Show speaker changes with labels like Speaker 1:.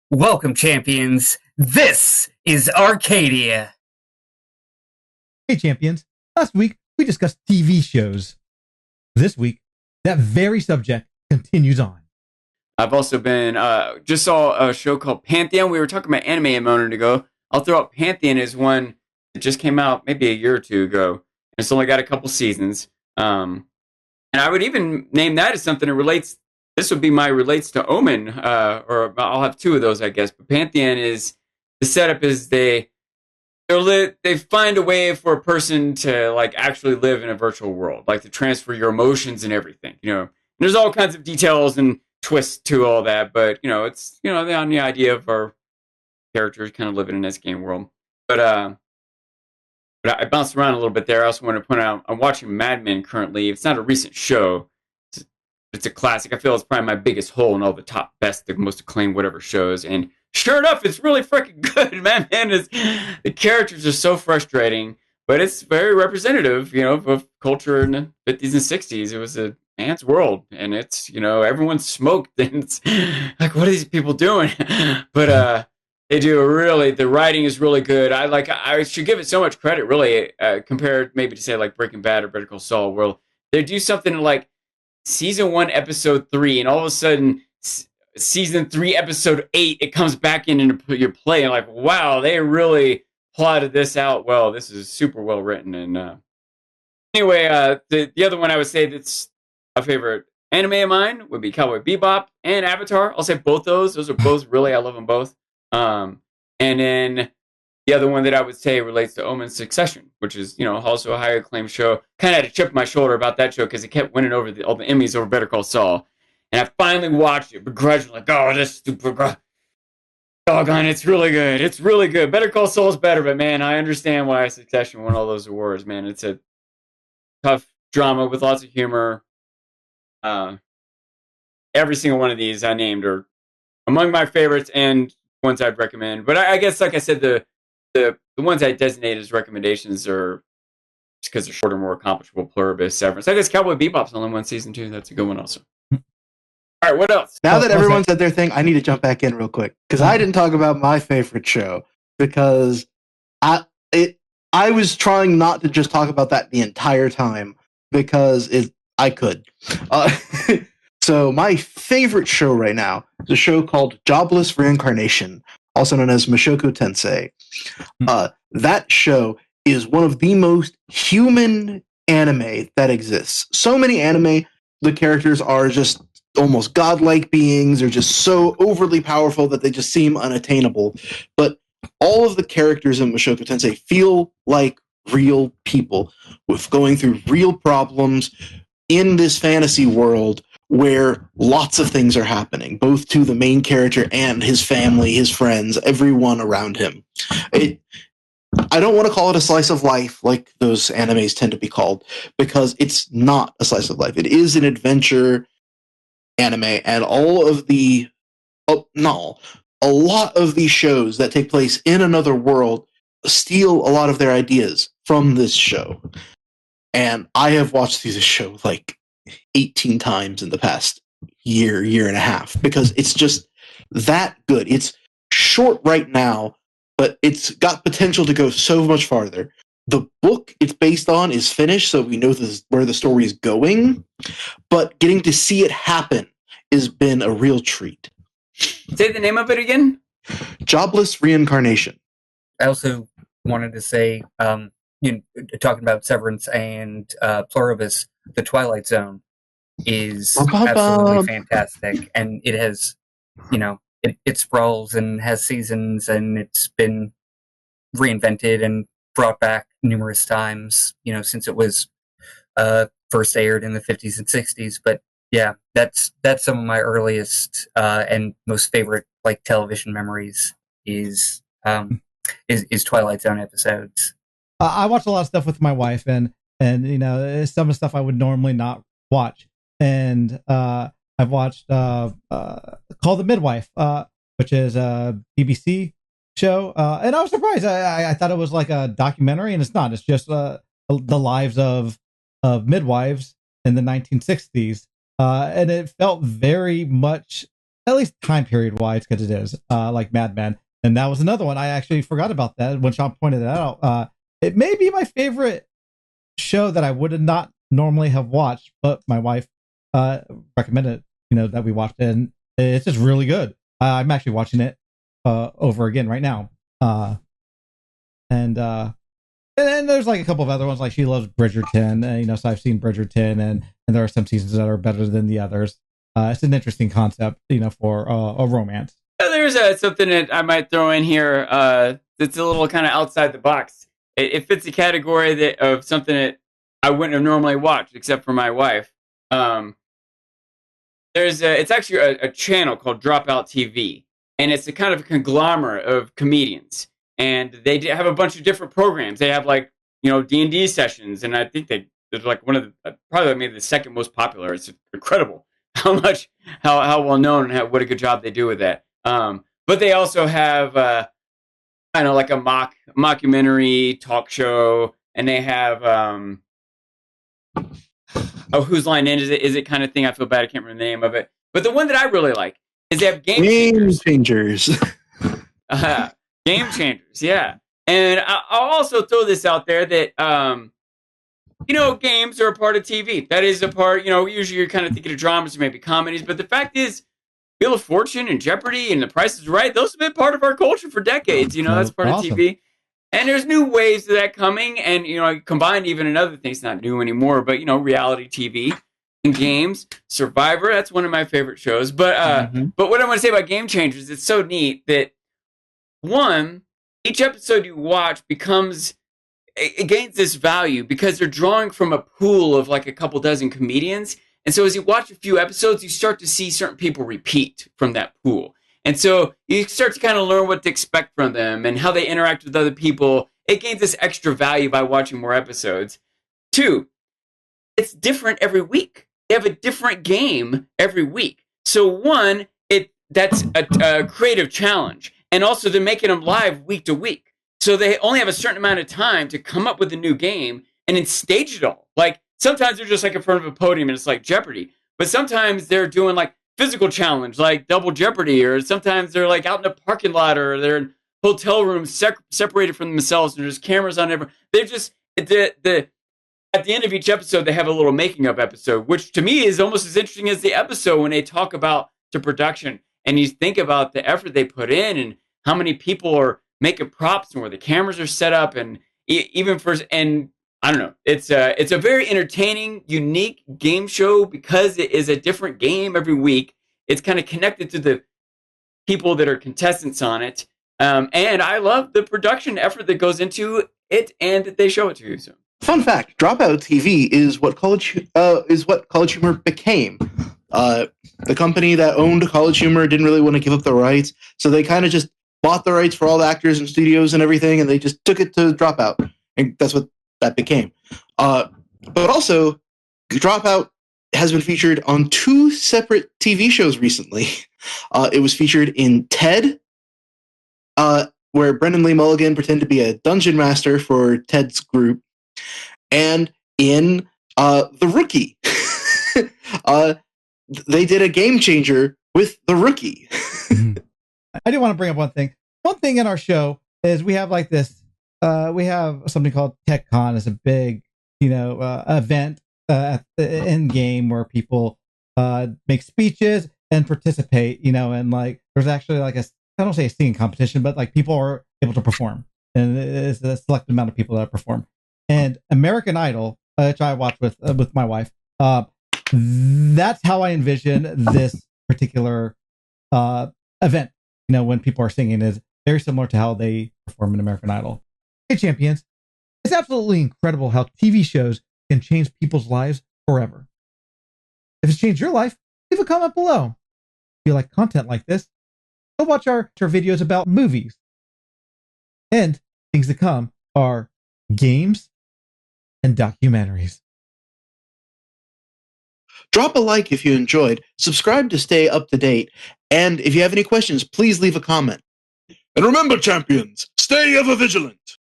Speaker 1: Welcome, champions. This is Arcadia.
Speaker 2: Hey, champions. Last week, we discussed TV shows. This week, that very subject continues on.
Speaker 3: I've also been, just saw a show called Pantheon. We were talking about anime a moment ago. I'll throw out Pantheon as one that just came out maybe a year or two ago. It's only got a couple seasons. And I would even name that as something that relates. This would be my relates to Omen, or I'll have two of those, I guess. But Pantheon is, the setup is they find a way for a person to like actually live in a virtual world, like to transfer your emotions and everything. And there's all kinds of details and twists to all that, but it's on the idea of our characters kind of living in this game world. But I bounced around a little bit there. I also want to point out I'm watching Mad Men currently. It's not a recent show. It's a classic. I feel it's probably my biggest hole in all the top best, the most acclaimed whatever shows. And sure enough, it's really freaking good. Mad Men is, the characters are so frustrating, but it's very representative, of culture in the 50s and 60s. It was a man's world, and it's, everyone smoked, and it's like, what are these people doing? But they do the writing is really good. I should give it so much credit, really, compared maybe to say like Breaking Bad or Better Call Saul, where they do something like season 1, episode 3, and all of a sudden season 3, episode 8, it comes back into your play, and like, wow, they really plotted this out well. This is super well written. And anyway, the other one I would say that's a favorite anime of mine would be Cowboy Bebop and Avatar. I'll say both those. Those are both really, I love them both. And then the other one that I would say relates to Omen Succession, which is, also a high acclaimed show. Kind of had a chip on my shoulder about that show because it kept winning over all the Emmys over Better Call Saul. And I finally watched it begrudgingly. Like, oh, this stupid doggone, it's really good. It's really good. Better Call Saul is better, but man, I understand why Succession won all those awards, man. It's a tough drama with lots of humor. Every single one of these I named are among my favorites and ones I'd recommend. But I guess, like I said, the ones I designate as recommendations are just because they're shorter, more accomplishable. Pluribus, Severance. I guess Cowboy Bebop's only one season too. That's a good one also. All right, what else?
Speaker 4: Now that everyone said their thing, I need to jump back in real quick because I didn't talk about my favorite show because I was trying not to just talk about that the entire time because I could. So my favorite show right now is a show called Jobless Reincarnation, also known as Mushoku Tensei. That show is one of the most human anime that exists. So many anime, the characters are just almost godlike beings. They're just so overly powerful that they just seem unattainable. But all of the characters in Mushoku Tensei feel like real people with going through real problems in this fantasy world where lots of things are happening, both to the main character and his family, his friends, everyone around him. I don't want to call it a slice of life like those animes tend to be called, because it's not a slice of life. It is an adventure anime, and a lot of these shows that take place in another world steal a lot of their ideas from this show. And I have watched this show like 18 times in the past year and a half because it's just that good. It's short right now, but it's got potential to go so much farther. The book it's based on is finished, so we know where the story is going, but getting to see it happen has been a real treat.
Speaker 3: Say the name of it again?
Speaker 4: Jobless Reincarnation.
Speaker 1: I also wanted to say, talking about Severance and Pluribus, The Twilight Zone is absolutely fantastic, and it has, it sprawls and has seasons, and it's been reinvented and brought back numerous times, since it was first aired in the 50s and 60s. But yeah, that's some of my earliest and most favorite television memories is Twilight Zone episodes.
Speaker 2: I watch a lot of stuff with my wife, and some of the stuff I would normally not watch. And I've watched Call the Midwife, which is a BBC show, and I was surprised. I thought it was like a documentary, and it's not. It's just the lives of midwives in the 1960s, and it felt very much at least time period wise, because it is like Mad Men. And that was another one I actually forgot about that when Sean pointed it out. It may be my favorite show that I would not normally have watched, but my wife recommended, that we watched it, and it's just really good. I'm actually watching it over again right now. And then there's like a couple of other ones, like she loves Bridgerton, so I've seen Bridgerton, and there are some seasons that are better than the others. It's an interesting concept, for a romance.
Speaker 3: There's something that I might throw in here that's a little kind of outside the box. It fits the category of something that I wouldn't have normally watched, except for my wife. It's actually a channel called Dropout TV, and it's a kind of a conglomerate of comedians, and they have a bunch of different programs. They have like D&D sessions, and I think they're like one of the probably maybe the second most popular. It's incredible how well known and what a good job they do with that. But they also have like a mockumentary talk show, and they have Whose Line is it kind of thing. I feel bad, I can't remember the name of it. But the one that I really like is they have Game Changers. Game Changers, yeah. And I'll also throw this out there that games are a part of TV. That is a part, usually you're kind of thinking of dramas or maybe comedies, but the fact is Wheel of Fortune and Jeopardy and The Price is Right, those have been part of our culture for decades. That's part of TV. And there's new waves to that coming, and combined even in other things, not new anymore, but reality TV and games. Survivor, that's one of my favorite shows. But what I want to say about Game Changers, it's so neat that each episode you watch it gains this value because they're drawing from a pool of like a couple dozen comedians. And so as you watch a few episodes, you start to see certain people repeat from that pool. And so you start to kind of learn what to expect from them and how they interact with other people. It gains this extra value by watching more episodes. 2, it's different every week. They have a different game every week. So 1, that's a creative challenge. And also they're making them live week to week. So they only have a certain amount of time to come up with a new game and then stage it all. Like sometimes they're just like in front of a podium and it's like Jeopardy. But sometimes they're doing like physical challenge, like Double Jeopardy, or sometimes they're like out in a parking lot, or they're in hotel rooms separated from themselves, and there's cameras on everyone. They're just at the end of each episode, they have a little making of episode, which to me is almost as interesting as the episode when they talk about the production and you think about the effort they put in and how many people are making props and where the cameras are set up, and and I don't know. It's a very entertaining, unique game show because it is a different game every week. It's kind of connected to the people that are contestants on it, and I love the production effort that goes into it and that they show it to you. So,
Speaker 4: fun fact: Dropout TV is what College Humor became. The company that owned College Humor didn't really want to give up the rights, so they kind of just bought the rights for all the actors and studios and everything, and they just took it to Dropout, and that's what that became. But also, Dropout has been featured on 2 separate TV shows recently. It was featured in Ted, where Brendan Lee Mulligan pretended to be a dungeon master for Ted's group, and in The Rookie. They did a game changer with The Rookie.
Speaker 2: I do want to bring up one thing. One thing in our show is we have like this. We have something called TechCon. It's a big, event at the end game where people make speeches and participate. And like there's actually like I don't say a singing competition, but like people are able to perform, and it's a select amount of people that perform. And American Idol, which I watch with my wife, that's how I envision this particular event. When people are singing, is very similar to how they perform in American Idol. Hey, champions, it's absolutely incredible how TV shows can change people's lives forever. If it's changed your life, leave a comment below. If you like content like this, go watch our videos about movies. And things to come are games and documentaries.
Speaker 4: Drop a like if you enjoyed, subscribe to stay up to date, and if you have any questions, please leave a comment. And remember, champions, stay ever vigilant!